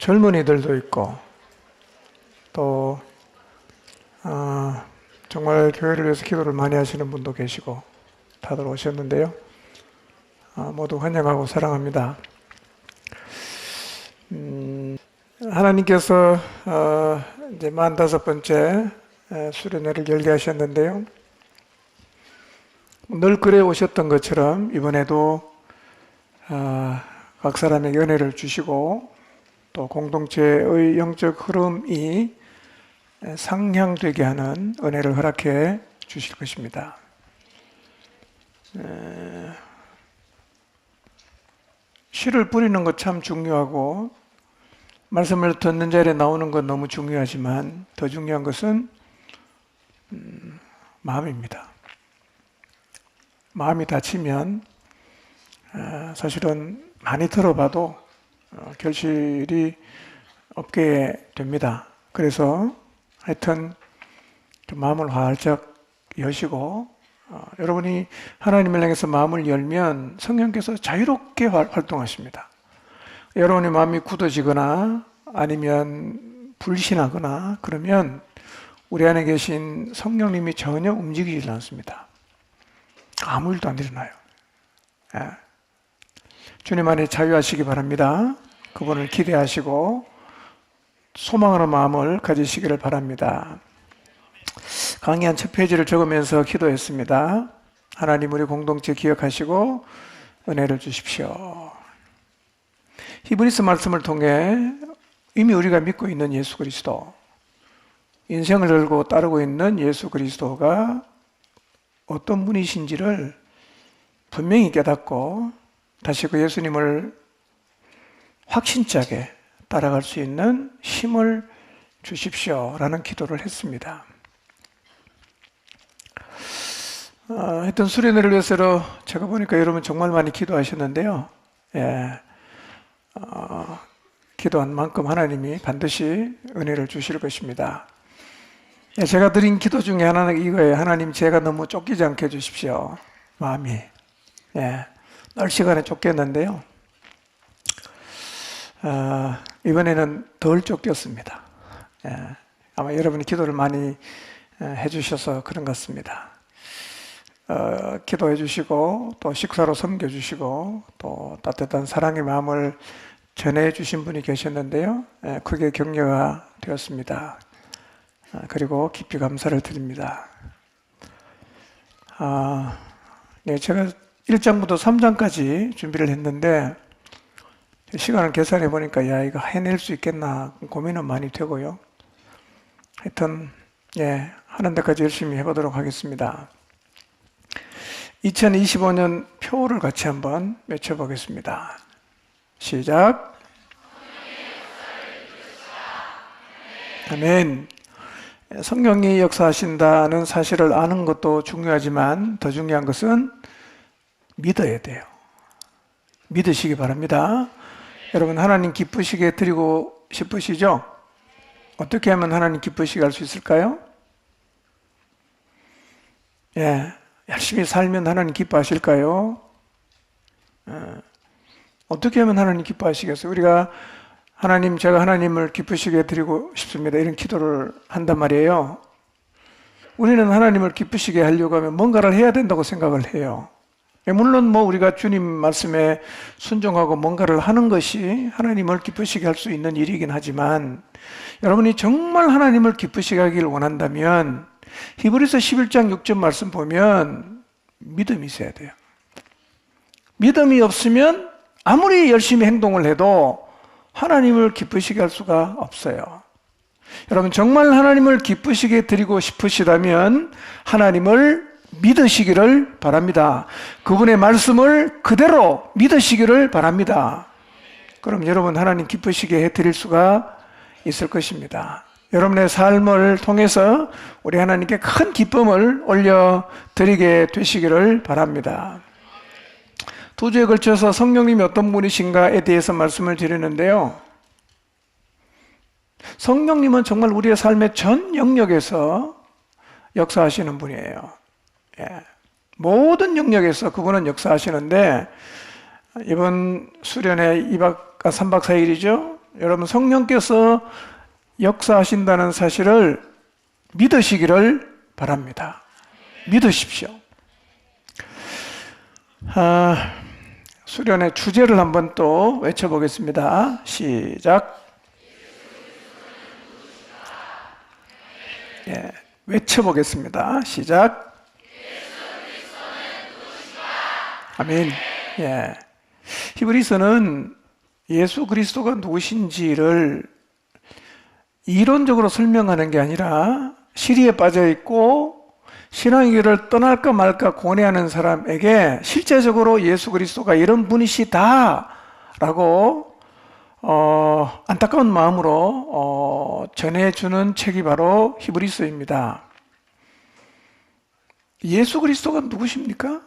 젊은이들도 있고 또 정말 교회를 위해서 기도를 많이 하시는 분도 계시고 다들 오셨는데요. 모두 환영하고 사랑합니다. 하나님께서 이제 45번째 수련회를 열게 하셨는데요. 늘 그래 오셨던 것처럼 이번에도 각 사람에게 은혜를 주시고 또 공동체의 영적 흐름이 상향되게 하는 은혜를 허락해 주실 것입니다. 씨를 뿌리는 것 참 중요하고 말씀을 듣는 자리에 나오는 건 너무 중요하지만 더 중요한 것은 마음입니다. 마음이 다치면 사실은 많이 들어봐도 결실이 없게 됩니다. 그래서 하여튼 마음을 활짝 여시고 여러분이 하나님을 향해서 마음을 열면 성령께서 자유롭게 활동하십니다. 여러분의 마음이 굳어지거나 아니면 불신하거나 그러면 우리 안에 계신 성령님이 전혀 움직이지 않습니다. 아무 일도 안 일어나요. 주님 안에 자유하시기 바랍니다. 그분을 기대하시고 소망하는 마음을 가지시기를 바랍니다. 강의 한 첫 페이지를 적으면서 기도했습니다. 하나님 우리 공동체 기억하시고 은혜를 주십시오. 히브리서 말씀을 통해 이미 우리가 믿고 있는 예수 그리스도, 인생을 걸고 따르고 있는 예수 그리스도가 어떤 분이신지를 분명히 깨닫고 다시 그 예수님을 확신차게 따라갈 수 있는 힘을 주십시오라는 기도를 했습니다. 하여튼 수련회를 위해서 제가 보니까 여러분 정말 많이 기도하셨는데요. 기도한 만큼 하나님이 반드시 은혜를 주실 것입니다. 제가 드린 기도 중에 하나는 이거예요. 하나님 제가 너무 쫓기지 않게 해주십시오. 마음이. 늘 시간에 쫓겼는데요. 이번에는 덜 쫓겼습니다. 아마 여러분이 기도를 많이 해주셔서 그런 것 같습니다. 기도해 주시고 또 식사로 섬겨 주시고 또 따뜻한 사랑의 마음을 전해 주신 분이 계셨는데요. 크게 격려가 되었습니다. 그리고 깊이 감사를 드립니다. 제가 1장부터 3장까지 준비를 했는데 시간을 계산해 보니까 이거 해낼 수 있겠나 고민은 많이 되고요. 하여튼 하는 데까지 열심히 해보도록 하겠습니다. 2025년 표를 같이 한번 외쳐보겠습니다. 시작. 아멘. 성령이 역사하신다는 사실을 아는 것도 중요하지만 더 중요한 것은 믿어야 돼요. 믿으시기 바랍니다. 여러분 하나님 기쁘시게 드리고 싶으시죠? 어떻게 하면 하나님 기쁘시게 할 수 있을까요? 열심히 살면 하나님 기뻐하실까요? 어떻게 하면 하나님 기뻐하시겠어요? 우리가 제가 하나님을 기쁘시게 드리고 싶습니다. 이런 기도를 한단 말이에요. 우리는 하나님을 기쁘시게 하려고 하면 뭔가를 해야 된다고 생각을 해요. 물론 우리가 주님 말씀에 순종하고 뭔가를 하는 것이 하나님을 기쁘시게 할 수 있는 일이긴 하지만 여러분이 정말 하나님을 기쁘시게 하기를 원한다면 히브리서 11장 6절 말씀 보면 믿음이 있어야 돼요. 믿음이 없으면 아무리 열심히 행동을 해도 하나님을 기쁘시게 할 수가 없어요. 여러분 정말 하나님을 기쁘시게 드리고 싶으시다면 하나님을 믿으시기를 바랍니다. 그분의 말씀을 그대로 믿으시기를 바랍니다. 그럼 여러분 하나님 기쁘시게 해드릴 수가 있을 것입니다. 여러분의 삶을 통해서 우리 하나님께 큰 기쁨을 올려드리게 되시기를 바랍니다. 2주에 걸쳐서 성령님이 어떤 분이신가에 대해서 말씀을 드리는데요. 성령님은 정말 우리의 삶의 전 영역에서 역사하시는 분이에요. 모든 영역에서 그분은 역사하시는데 이번 수련회 3박 4일이죠. 여러분 성령께서 역사하신다는 사실을 믿으시기를 바랍니다. 믿으십시오. 수련의 주제를 한번 또 외쳐보겠습니다. 시작. 예, 외쳐보겠습니다. 시작. 아멘. 예. 히브리서는 예수 그리스도가 누구신지를 이론적으로 설명하는 게 아니라 시리에 빠져 있고 신앙의 길을 떠날까 말까 고뇌하는 사람에게 실제적으로 예수 그리스도가 이런 분이시다라고 안타까운 마음으로 전해주는 책이 바로 히브리서입니다. 예수 그리스도가 누구십니까?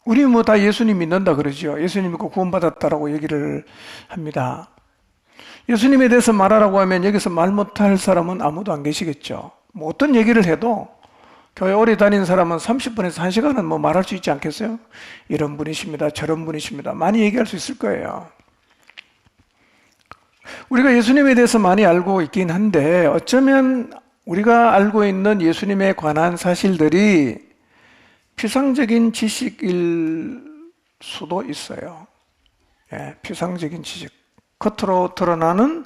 우리 뭐 다 예수님 믿는다 그러죠. 예수님 믿고 구원받았다라고 얘기를 합니다. 예수님에 대해서 말하라고 하면 여기서 말 못할 사람은 아무도 안 계시겠죠. 뭐 어떤 얘기를 해도 교회 오래 다닌 사람은 30분에서 1시간은 뭐 말할 수 있지 않겠어요? 이런 분이십니다. 저런 분이십니다. 많이 얘기할 수 있을 거예요. 우리가 예수님에 대해서 많이 알고 있긴 한데 어쩌면 우리가 알고 있는 예수님에 관한 사실들이 피상적인 지식일 수도 있어요. 예, 피상적인 지식. 겉으로 드러나는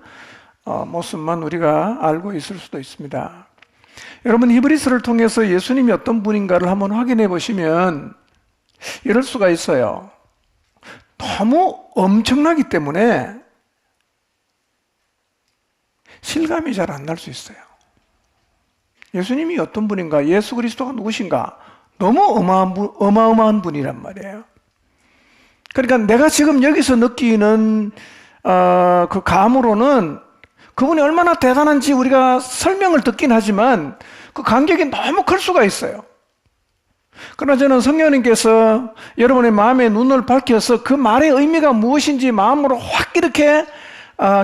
모습만 우리가 알고 있을 수도 있습니다. 여러분 히브리서를 통해서 예수님이 어떤 분인가를 한번 확인해 보시면 이럴 수가 있어요. 너무 엄청나기 때문에 실감이 잘 안 날 수 있어요. 예수님이 어떤 분인가, 예수 그리스도가 누구신가 너무 어마어마한 분이란 말이에요. 그러니까 내가 지금 여기서 느끼는 그 감으로는 그분이 얼마나 대단한지 우리가 설명을 듣긴 하지만 그 간격이 너무 클 수가 있어요. 그러나 저는 성령님께서 여러분의 마음의 눈을 밝혀서 그 말의 의미가 무엇인지 마음으로 확 이렇게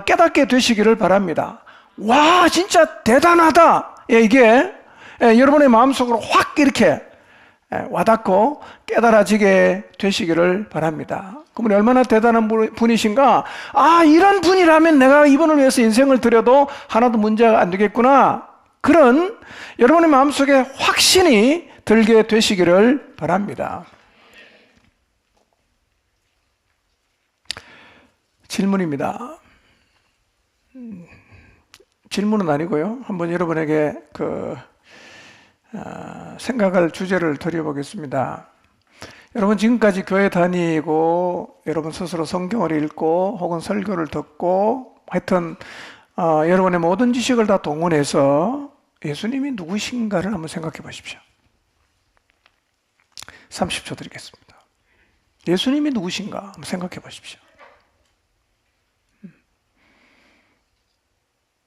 깨닫게 되시기를 바랍니다. 와, 진짜 대단하다. 이게 여러분의 마음속으로 확 이렇게 와닿고 깨달아지게 되시기를 바랍니다. 그분이 얼마나 대단한 분이신가? 이런 분이라면 내가 이분을 위해서 인생을 드려도 하나도 문제가 안 되겠구나. 그런 여러분의 마음속에 확신이 들게 되시기를 바랍니다. 질문입니다. 질문은 아니고요. 한번 여러분에게 생각할 주제를 드려보겠습니다. 여러분 지금까지 교회 다니고 여러분 스스로 성경을 읽고 혹은 설교를 듣고 하여튼 여러분의 모든 지식을 다 동원해서 예수님이 누구신가를 한번 생각해 보십시오. 30초 드리겠습니다. 예수님이 누구신가 한번 생각해 보십시오.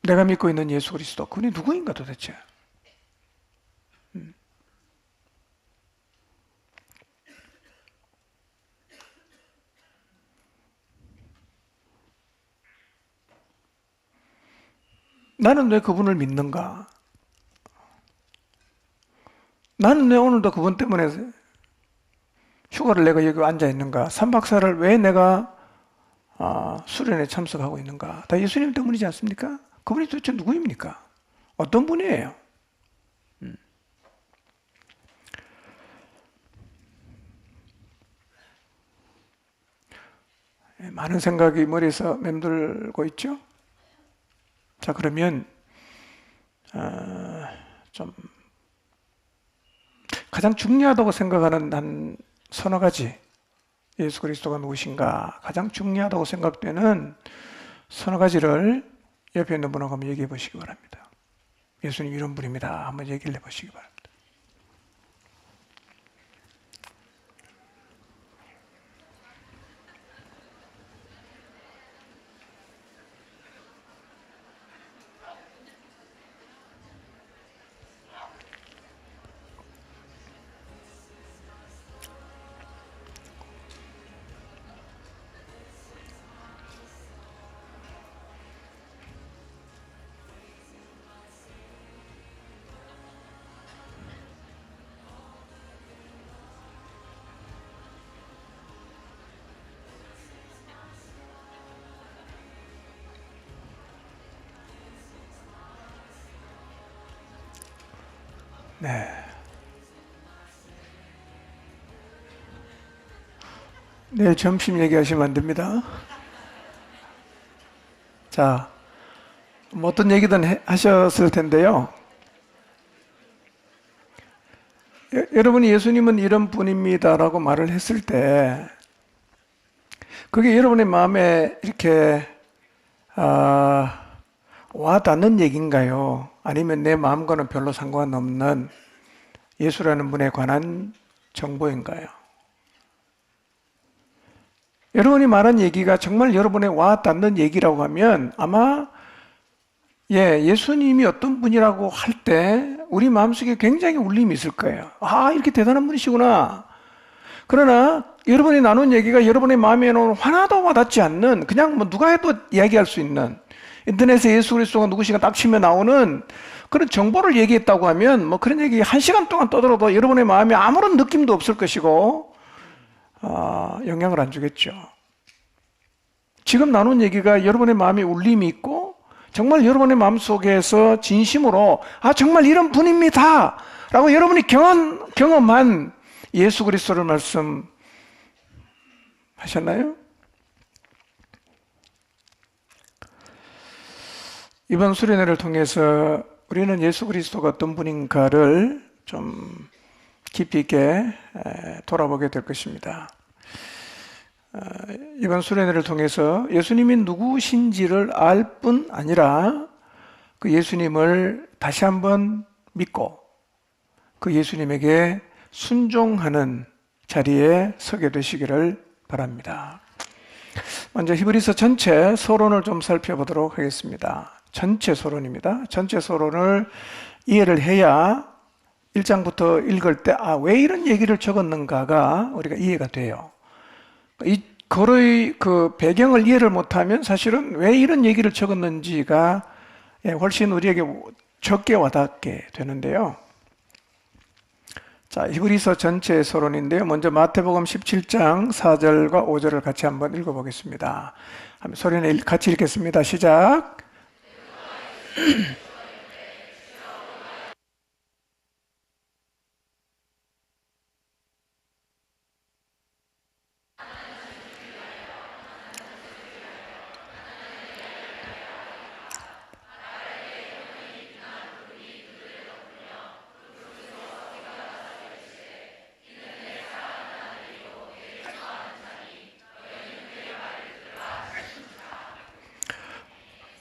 내가 믿고 있는 예수 그리스도 그분이 누구인가 도대체? 나는 왜 그분을 믿는가? 나는 왜 오늘도 그분 때문에 휴가를 내가 여기 앉아 있는가? 3박 4일을 왜 내가 수련회 참석하고 있는가? 다 예수님 때문이지 않습니까? 그분이 도대체 누구입니까? 어떤 분이에요? 많은 생각이 머리에서 맴돌고 있죠? 자, 그러면 좀 가장 중요하다고 생각하는 한 서너 가지, 예수 그리스도가 누구신가 가장 중요하다고 생각되는 서너 가지를 옆에 있는 분하고 한번 얘기해 보시기 바랍니다. 예수님 이런 분입니다. 한번 얘기를 해보시기 바랍니다. 네. 내일 점심 얘기하시면 안 됩니다. 자, 뭐 어떤 얘기든 하셨을 텐데요. 여러분이 예수님은 이런 분입니다라고 말을 했을 때 그게 여러분의 마음에 이렇게 와 닿는 얘기인가요? 아니면 내 마음과는 별로 상관없는 예수라는 분에 관한 정보인가요? 여러분이 말한 얘기가 정말 여러분에 와 닿는 얘기라고 하면 아마 예수님이 어떤 분이라고 할 때 우리 마음속에 굉장히 울림이 있을 거예요. 아, 이렇게 대단한 분이시구나. 그러나 여러분이 나눈 얘기가 여러분의 마음에는 하나도 와닿지 않는 그냥 뭐 누가 해도 이야기할 수 있는 인터넷에 예수 그리스도가 누구신가 딱 치면 나오는 그런 정보를 얘기했다고 하면 뭐 그런 얘기 1시간 동안 떠들어도 여러분의 마음에 아무런 느낌도 없을 것이고 영향을 안 주겠죠. 지금 나눈 얘기가 여러분의 마음에 울림이 있고 정말 여러분의 마음속에서 진심으로 정말 이런 분입니다 라고 여러분이 경험한 예수 그리스도를 말씀하셨나요? 이번 수련회를 통해서 우리는 예수 그리스도가 어떤 분인가를 좀 깊이 있게 돌아보게 될 것입니다. 이번 수련회를 통해서 예수님이 누구신지를 알 뿐 아니라 그 예수님을 다시 한번 믿고 그 예수님에게 순종하는 자리에 서게 되시기를 바랍니다. 먼저 히브리서 전체 서론을 좀 살펴보도록 하겠습니다. 전체 서론입니다. 전체 서론을 이해를 해야 1장부터 읽을 때 왜 이런 얘기를 적었는가가 우리가 이해가 돼요. 이 글의 그 배경을 이해를 못하면 사실은 왜 이런 얘기를 적었는지가 훨씬 우리에게 적게 와닿게 되는데요. 자, 히브리서 전체 서론인데요. 먼저 마태복음 17장 4절과 5절을 같이 한번 읽어보겠습니다. 소리내 같이 읽겠습니다. 시작.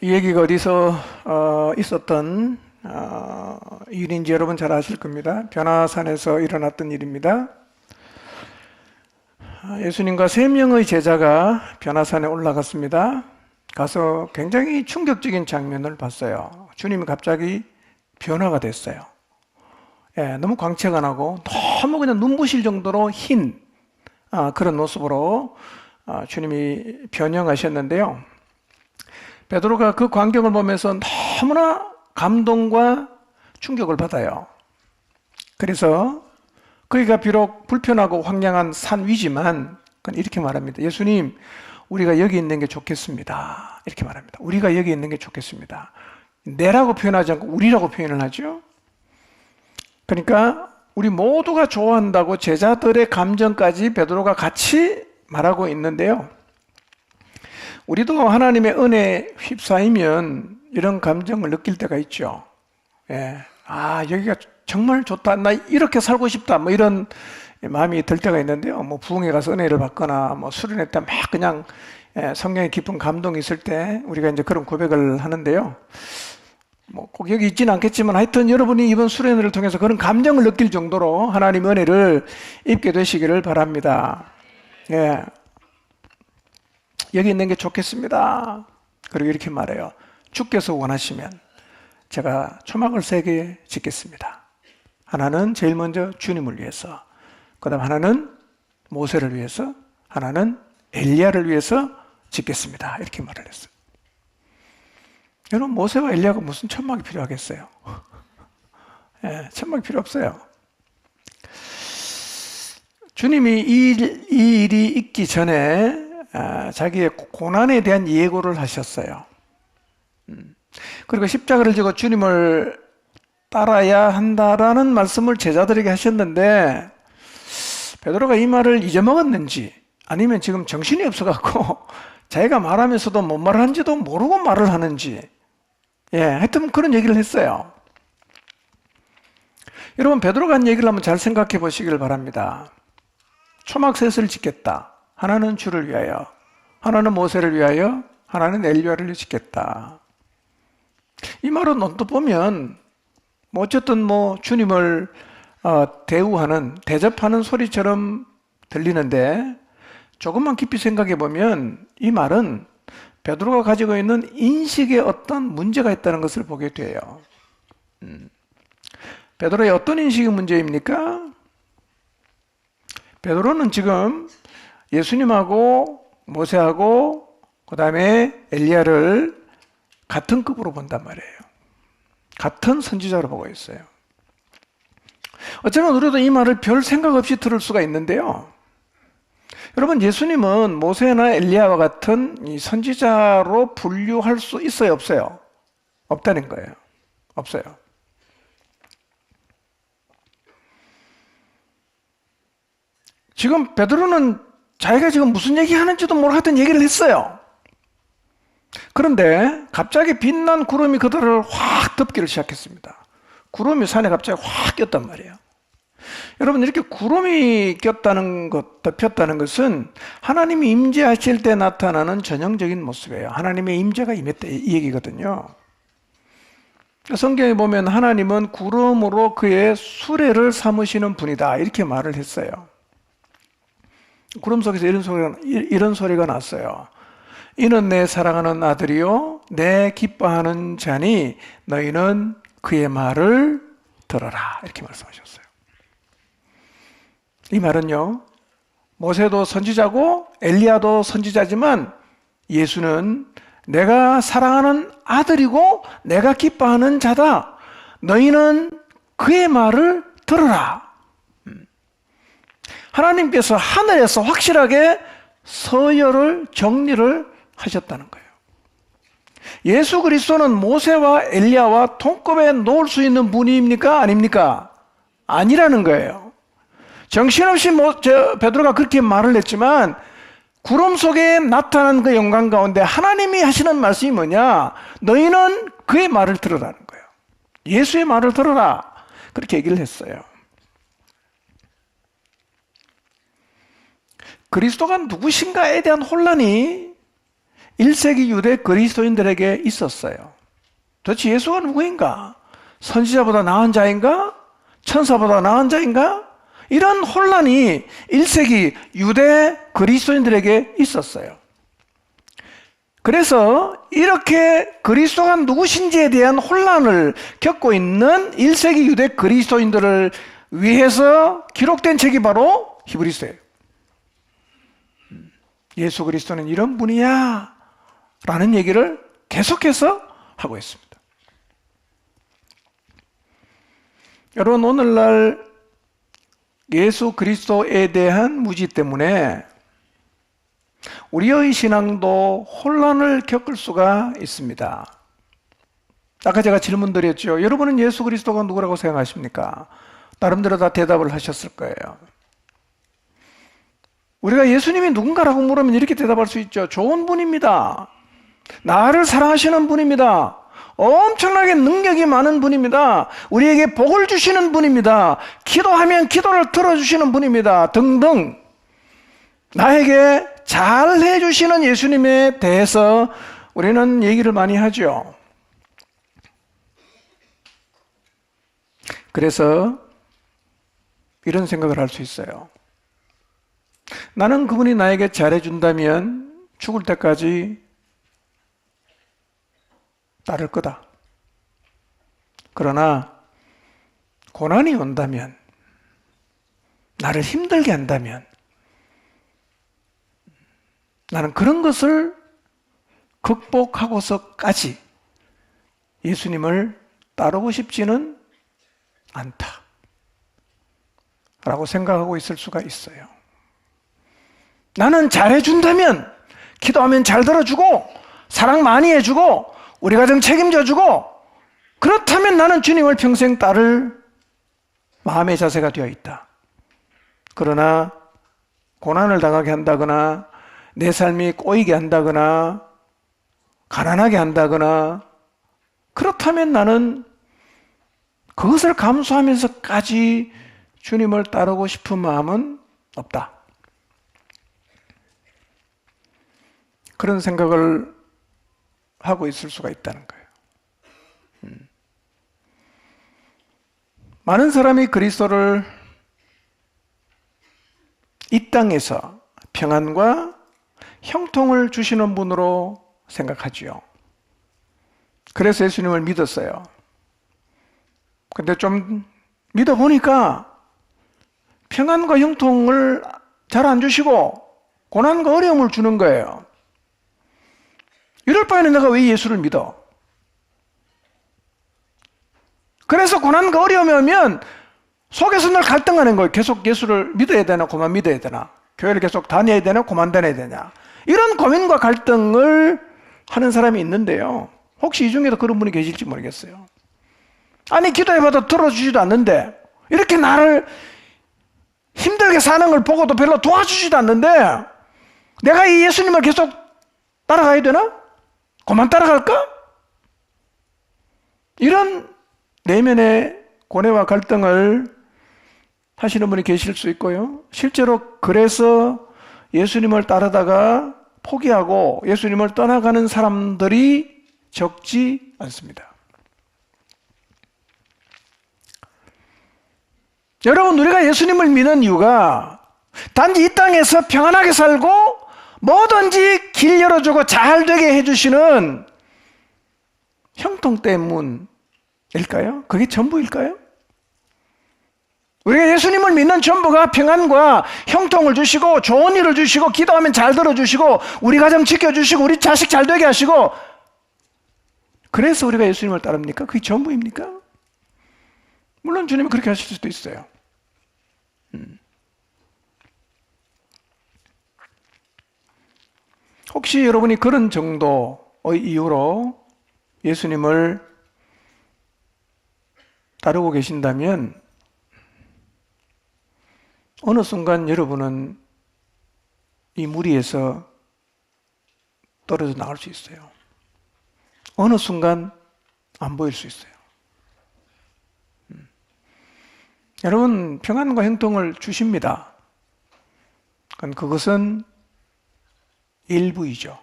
이 얘기가 어디서 있었던 일인지 여러분 잘 아실 겁니다. 변화산에서 일어났던 일입니다. 예수님과 3명의 제자가 변화산에 올라갔습니다. 가서 굉장히 충격적인 장면을 봤어요. 주님이 갑자기 변화가 됐어요. 너무 광채가 나고 너무 그냥 눈부실 정도로 흰 그런 모습으로 주님이 변형하셨는데요. 베드로가 그 광경을 보면서 너무나 감동과 충격을 받아요. 그래서 거기가 비록 불편하고 황량한 산 위지만 그건 이렇게 말합니다. 예수님, 우리가 여기 있는 게 좋겠습니다. 이렇게 말합니다. 우리가 여기 있는 게 좋겠습니다. 내라고 표현하지 않고 우리라고 표현을 하죠. 그러니까 우리 모두가 좋아한다고 제자들의 감정까지 베드로가 같이 말하고 있는데요. 우리도 하나님의 은혜에 휩싸이면 이런 감정을 느낄 때가 있죠. 여기가 정말 좋다. 나 이렇게 살고 싶다. 뭐 이런 마음이 들 때가 있는데요. 뭐 부흥회 가서 은혜를 받거나 뭐 수련회 때 막 그냥 성령의 깊은 감동이 있을 때 우리가 이제 그런 고백을 하는데요. 뭐 꼭 여기 있지는 않겠지만 하여튼 여러분이 이번 수련회를 통해서 그런 감정을 느낄 정도로 하나님 은혜를 입게 되시기를 바랍니다. 여기 있는 게 좋겠습니다. 그리고 이렇게 말해요. 주께서 원하시면 제가 초막을 3개 짓겠습니다. 하나는 제일 먼저 주님을 위해서, 그 다음 하나는 모세를 위해서, 하나는 엘리야를 위해서 짓겠습니다. 이렇게 말을 했어요. 여러분, 모세와 엘리야가 무슨 천막이 필요하겠어요? 천막이 필요 없어요. 주님이 이 일이 있기 전에 자기의 고난에 대한 예고를 하셨어요. 그리고 십자가를 지고 주님을 따라야 한다라는 말씀을 제자들에게 하셨는데 베드로가 이 말을 잊어먹었는지 아니면 지금 정신이 없어갖고 자기가 말하면서도 뭔 말을 하는지도 모르고 말을 하는지 하여튼 그런 얘기를 했어요. 여러분 베드로가 한 얘기를 한번 잘 생각해 보시길 바랍니다. 초막셋을 짓겠다. 하나는 주를 위하여, 하나는 모세를 위하여, 하나는 엘리야를 짓겠다. 이 말은 언뜻 보면 어쨌든 주님을 대우하는, 대접하는 소리처럼 들리는데 조금만 깊이 생각해 보면 이 말은 베드로가 가지고 있는 인식에 어떤 문제가 있다는 것을 보게 돼요. 베드로의 어떤 인식이 문제입니까? 베드로는 지금 예수님하고 모세하고 그 다음에 엘리야를 같은 급으로 본단 말이에요. 같은 선지자로 보고 있어요. 어쩌면 우리도 이 말을 별 생각 없이 들을 수가 있는데요. 여러분 예수님은 모세나 엘리야와 같은 이 선지자로 분류할 수 있어요, 없어요? 없다는 거예요. 없어요. 지금 베드로는 자기가 지금 무슨 얘기하는지도 모르고 하여튼 얘기를 했어요. 그런데 갑자기 빛난 구름이 그들을 확 덮기를 시작했습니다. 구름이 산에 갑자기 확 꼈단 말이에요. 여러분 이렇게 구름이 꼈다는 것, 덮였다는 것은 하나님이 임재하실 때 나타나는 전형적인 모습이에요. 하나님의 임재가 임했다 이 얘기거든요. 성경에 보면 하나님은 구름으로 그의 수레를 삼으시는 분이다 이렇게 말을 했어요. 구름 속에서 이런 소리가 났어요. 이는 내 사랑하는 아들이요 내 기뻐하는 자니 너희는 그의 말을 들어라 이렇게 말씀하셨어요. 이 말은요 모세도 선지자고 엘리야도 선지자지만 예수는 내가 사랑하는 아들이고 내가 기뻐하는 자다. 너희는 그의 말을 들어라. 하나님께서 하늘에서 확실하게 서열을 정리를 하셨다는 거예요. 예수 그리스도는 모세와 엘리야와 동급에 놓을 수 있는 분입니까? 아닙니까? 아니라는 거예요. 정신없이 베드로가 그렇게 말을 했지만 구름 속에 나타난 그 영광 가운데 하나님이 하시는 말씀이 뭐냐? 너희는 그의 말을 들으라는 거예요. 예수의 말을 들어라. 그렇게 얘기를 했어요. 그리스도가 누구신가에 대한 혼란이 1세기 유대 그리스도인들에게 있었어요. 도대체 예수가 누구인가? 선지자보다 나은 자인가? 천사보다 나은 자인가? 이런 혼란이 1세기 유대 그리스도인들에게 있었어요. 그래서 이렇게 그리스도가 누구신지에 대한 혼란을 겪고 있는 1세기 유대 그리스도인들을 위해서 기록된 책이 바로 히브리서예요. 예수 그리스도는 이런 분이야 라는 얘기를 계속해서 하고 있습니다. 여러분 오늘날 예수 그리스도에 대한 무지 때문에 우리의 신앙도 혼란을 겪을 수가 있습니다. 아까 제가 질문 드렸죠. 여러분은 예수 그리스도가 누구라고 생각하십니까? 나름대로 다 대답을 하셨을 거예요. 우리가 예수님이 누군가라고 물으면 이렇게 대답할 수 있죠. 좋은 분입니다. 나를 사랑하시는 분입니다. 엄청나게 능력이 많은 분입니다. 우리에게 복을 주시는 분입니다. 기도하면 기도를 들어주시는 분입니다. 등등 나에게 잘 해주시는 예수님에 대해서 우리는 얘기를 많이 하죠. 그래서 이런 생각을 할 수 있어요. 나는 그분이 나에게 잘해준다면 죽을 때까지 따를 거다. 그러나 고난이 온다면, 나를 힘들게 한다면 나는 그런 것을 극복하고서까지 예수님을 따르고 싶지는 않다 라고 생각하고 있을 수가 있어요. 나는 잘해준다면, 기도하면 잘 들어주고 사랑 많이 해주고 우리 가정 책임져주고 그렇다면 나는 주님을 평생 따를 마음의 자세가 되어 있다. 그러나 고난을 당하게 한다거나 내 삶이 꼬이게 한다거나 가난하게 한다거나 그렇다면 나는 그것을 감수하면서까지 주님을 따르고 싶은 마음은 없다. 그런 생각을 하고 있을 수가 있다는 거예요. 많은 사람이 그리스도를 이 땅에서 평안과 형통을 주시는 분으로 생각하지요. 그래서 예수님을 믿었어요. 근데 좀 믿어보니까 평안과 형통을 잘 안 주시고 고난과 어려움을 주는 거예요. 이럴 바에는 내가 왜 예수를 믿어? 그래서 고난과 어려움이 오면 속에서 늘 갈등하는 거예요. 계속 예수를 믿어야 되나 그만 믿어야 되나, 교회를 계속 다녀야 되나 그만 다녀야 되냐, 이런 고민과 갈등을 하는 사람이 있는데요. 혹시 이 중에도 그런 분이 계실지 모르겠어요. 아니 기도해봐도 들어주지도 않는데, 이렇게 나를 힘들게 사는 걸 보고도 별로 도와주지도 않는데 내가 이 예수님을 계속 따라가야 되나? 그만 따라갈까? 이런 내면의 고뇌와 갈등을 하시는 분이 계실 수 있고요. 실제로 그래서 예수님을 따르다가 포기하고 예수님을 떠나가는 사람들이 적지 않습니다. 여러분, 우리가 예수님을 믿는 이유가 단지 이 땅에서 평안하게 살고 뭐든지 길 열어주고 잘 되게 해주시는 형통 때문일까요? 그게 전부일까요? 우리가 예수님을 믿는 전부가 평안과 형통을 주시고 좋은 일을 주시고 기도하면 잘 들어주시고 우리 가정 지켜주시고 우리 자식 잘 되게 하시고, 그래서 우리가 예수님을 따릅니까? 그게 전부입니까? 물론 주님이 그렇게 하실 수도 있어요. 혹시 여러분이 그런 정도의 이유로 예수님을 따르고 계신다면 어느 순간 여러분은 이 무리에서 떨어져 나갈 수 있어요. 어느 순간 안 보일 수 있어요. 여러분, 평안과 형통을 주십니다. 그것은 일부이죠.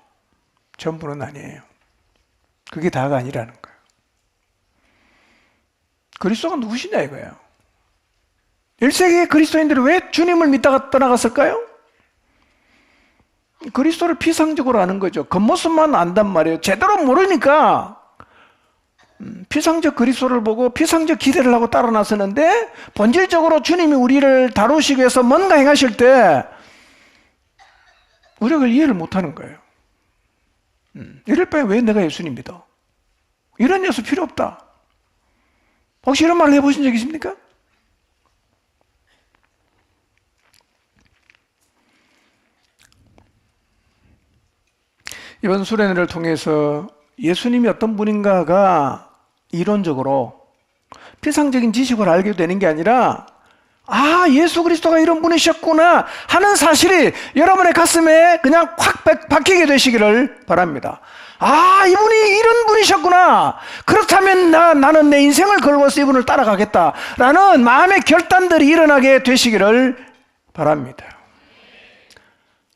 전부는 아니에요. 그게 다가 아니라는 거예요. 그리스도가 누구시냐 이거예요. 1세기의 그리스도인들이 왜 주님을 믿다가 떠나갔을까요? 그리스도를 피상적으로 아는 거죠. 겉모습만 안단 말이에요. 제대로 모르니까 피상적 그리스도를 보고 피상적 기대를 하고 따라 나서는데, 본질적으로 주님이 우리를 다루시기 위해서 뭔가 행하실 때 우리가 이해를 못하는 거예요. 이럴 바에 왜 내가 예수님 믿어? 이런 예수 필요 없다. 혹시 이런 말을 해보신 적 있습니까? 이번 수련회를 통해서 예수님이 어떤 분인가가 이론적으로 피상적인 지식을 알게 되는 게 아니라, 아, 예수 그리스도가 이런 분이셨구나 하는 사실이 여러분의 가슴에 그냥 확 박히게 되시기를 바랍니다. 아, 이분이 이런 분이셨구나. 그렇다면 나는 내 인생을 걸고서 이분을 따라가겠다라는 마음의 결단들이 일어나게 되시기를 바랍니다.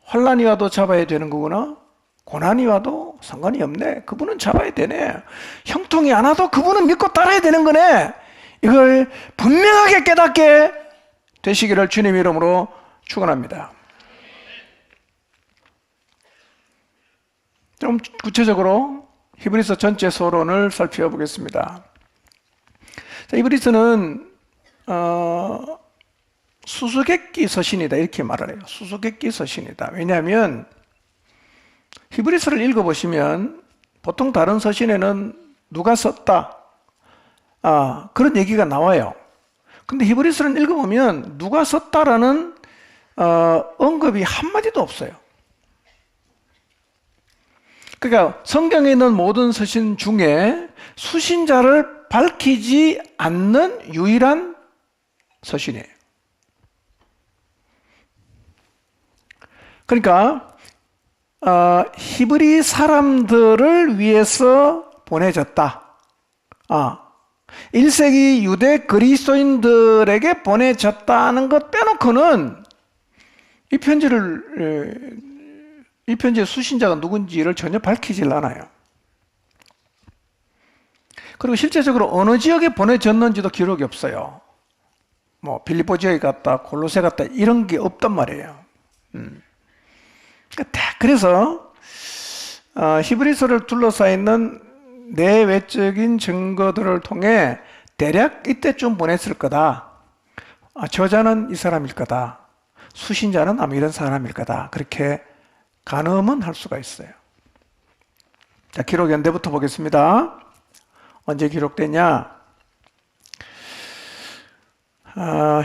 환난이 와도 잡아야 되는 거구나. 고난이 와도 상관이 없네. 그분은 잡아야 되네. 형통이 안 와도 그분은 믿고 따라야 되는 거네. 이걸 분명하게 깨닫게 되시기를 주님 이름으로 축원합니다. 좀 구체적으로 히브리서 전체 서론을 살펴보겠습니다. 자, 히브리서는 수수께끼 서신이다 이렇게 말을 해요. 수수께끼 서신이다. 왜냐하면 히브리서를 읽어보시면 보통 다른 서신에는 누가 썼다, 그런 얘기가 나와요. 근데 히브리서를 읽어보면 누가 썼다라는 언급이 한마디도 없어요. 그러니까 성경에 있는 모든 서신 중에 수신자를 밝히지 않는 유일한 서신이에요. 그러니까 히브리 사람들을 위해서 보내졌다. 1세기 유대 그리스도인들에게 보내졌다는 것 빼놓고는 이 편지의 수신자가 누군지를 전혀 밝히질 않아요. 그리고 실제적으로 어느 지역에 보내졌는지도 기록이 없어요. 뭐 빌립보 지역에 갔다, 골로새 갔다 이런 게 없단 말이에요. 그래서 히브리서를 둘러싸있는 내외적인 증거들을 통해 대략 이때쯤 보냈을 거다. 저자는 이 사람일 거다. 수신자는 아마 이런 사람일 거다. 그렇게 가늠은 할 수가 있어요. 자, 기록 연대부터 보겠습니다. 언제 기록되냐?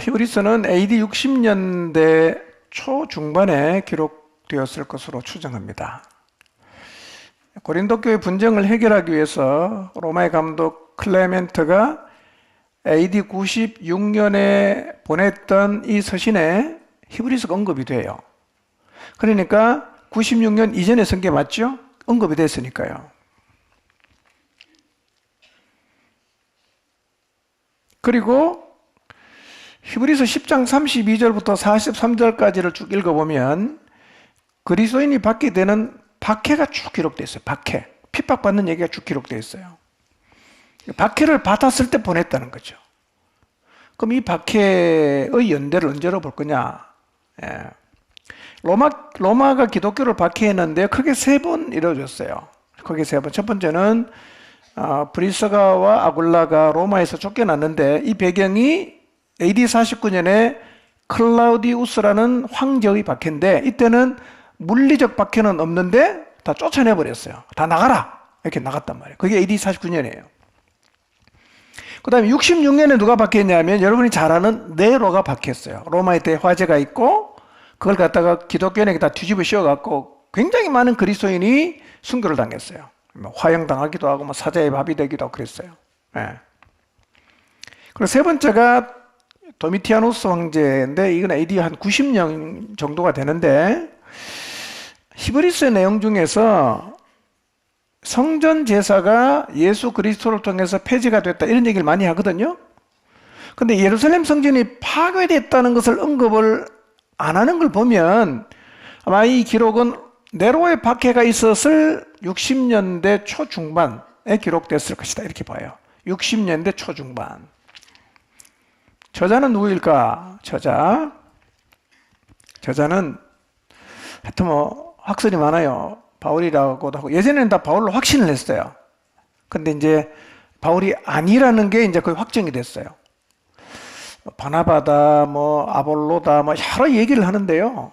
히브리서는 AD 60년대 초중반에 기록되었을 것으로 추정합니다. 고린도 교회 분쟁을 해결하기 위해서 로마의 감독 클레멘트가 AD 96년에 보냈던 이 서신에 히브리서가 언급이 돼요. 그러니까 96년 이전에 쓴 게 맞죠? 언급이 됐으니까요. 그리고 히브리서 10장 32절부터 43절까지를 쭉 읽어보면 그리스도인이 받게 되는 박해가 쭉 기록되어 있어요. 박해. 핍박받는 얘기가 쭉 기록되어 있어요. 박해를 받았을 때 보냈다는 거죠. 그럼 이 박해의 연대를 언제로 볼 거냐? 로마가 기독교를 박해했는데 크게 세 번 이루어졌어요. 크게 세 번. 첫 번째는 브리스가와 아굴라가 로마에서 쫓겨났는데 이 배경이 AD 49년에 클라우디우스라는 황제의 박해인데 이때는 물리적 박해는 없는데 다 쫓아내버렸어요. 다 나가라! 이렇게 나갔단 말이에요. 그게 AD 49년이에요. 그 다음에 66년에 누가 박해했냐면 여러분이 잘 아는 네로가 박해했어요. 로마에 때 화재가 있고 그걸 갖다가 기독교인에게 다 뒤집어 씌워갖고 굉장히 많은 그리스도인이 순교를 당했어요. 화형당하기도 하고 사자의 밥이 되기도 하고 그랬어요. 그리고 세 번째가 도미티아누스 황제인데 이건 AD 한 90년 정도가 되는데 히브리서의 내용 중에서 성전 제사가 예수 그리스도를 통해서 폐지가 됐다 이런 얘기를 많이 하거든요. 근데 예루살렘 성전이 파괴됐다는 것을 언급을 안 하는 걸 보면 아마 이 기록은 네로의 박해가 있었을 60년대 초중반에 기록됐을 것이다 이렇게 봐요. 60년대 초중반. 저자는 누구일까? 저자는 하여튼 확설이 많아요. 바울이라고도 하고 예전에는 다 바울로 확신을 했어요. 근데 이제 바울이 아니라는 게 이제 거의 확정이 됐어요. 바나바다, 아볼로다, 여러 얘기를 하는데요.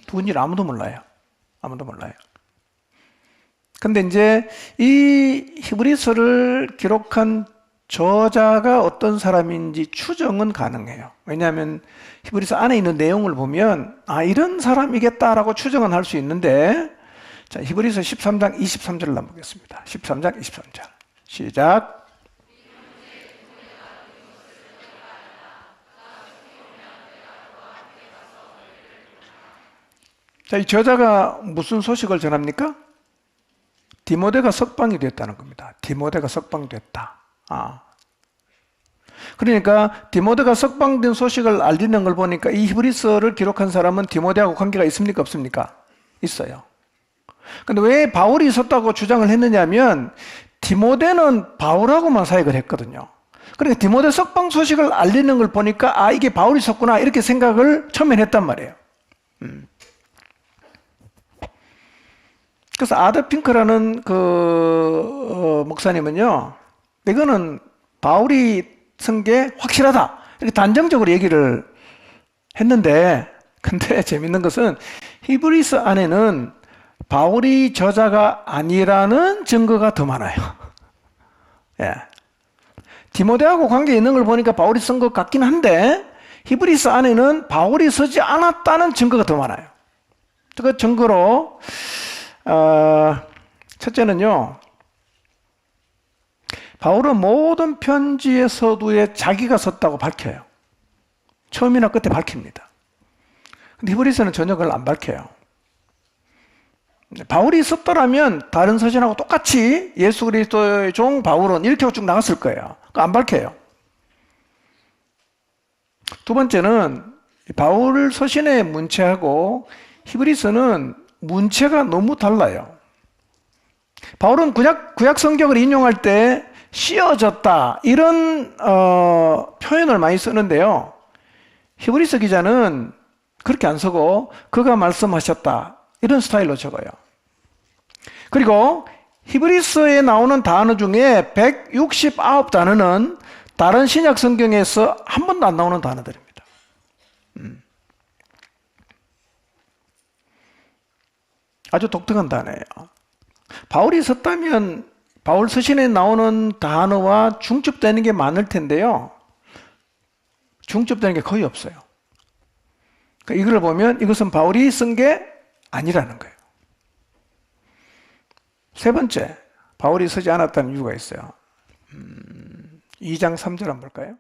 누군지는 아무도 몰라요. 근데 이제 이 히브리서를 기록한 저자가 어떤 사람인지 추정은 가능해요. 왜냐하면 히브리서 안에 있는 내용을 보면 이런 사람이겠다라고 추정은 할 수 있는데 자, 히브리서 13장 23절을 한번 보겠습니다. 13장 23절 시작. 자, 이 저자가 무슨 소식을 전합니까? 디모데가 석방이 됐다는 겁니다. 디모데가 석방됐다. 그러니까 디모데가 석방된 소식을 알리는 걸 보니까 이 히브리서를 기록한 사람은 디모데하고 관계가 있습니까? 없습니까? 있어요. 근데 왜 바울이 있었다고 주장을 했느냐면 디모데는 바울하고만 사역을 했거든요. 그러니까 디모데 석방 소식을 알리는 걸 보니까 이게 바울이 있었구나 이렇게 생각을 처음엔 했단 말이에요. 그래서 아더 핑크라는 목사님은요, 이거는 바울이 쓴 게 확실하다 이렇게 단정적으로 얘기를 했는데, 근데 재밌는 것은 히브리서 안에는 바울이 저자가 아니라는 증거가 더 많아요. 예. 디모데하고 관계 있는 걸 보니까 바울이 쓴 것 같긴 한데 히브리서 안에는 바울이 쓰지 않았다는 증거가 더 많아요. 그 증거로 첫째는요, 바울은 모든 편지의 서두에 자기가 썼다고 밝혀요. 처음이나 끝에 밝힙니다. 근데 히브리서는 전혀 그걸 안 밝혀요. 바울이 썼더라면 다른 서신하고 똑같이 예수 그리스도의 종 바울은 이렇게 하고 쭉 나갔을 거예요. 그거 안 밝혀요. 두 번째는 바울 서신의 문체하고 히브리서는 문체가 너무 달라요. 바울은 구약 성경을 인용할 때 씌어졌다 이런 표현을 많이 쓰는데요. 히브리서 기자는 그렇게 안 쓰고 그가 말씀하셨다 이런 스타일로 적어요. 그리고 히브리서에 나오는 단어 중에 169단어는 다른 신약 성경에서 한 번도 안 나오는 단어들입니다. 아주 독특한 단어예요. 바울이 썼다면 바울 서신에 나오는 단어와 중첩되는 게 많을 텐데요. 중첩되는 게 거의 없어요. 그러니까 이걸 보면 이것은 바울이 쓴 게 아니라는 거예요. 세 번째, 바울이 쓰지 않았다는 이유가 있어요. 2장 3절 한번 볼까요?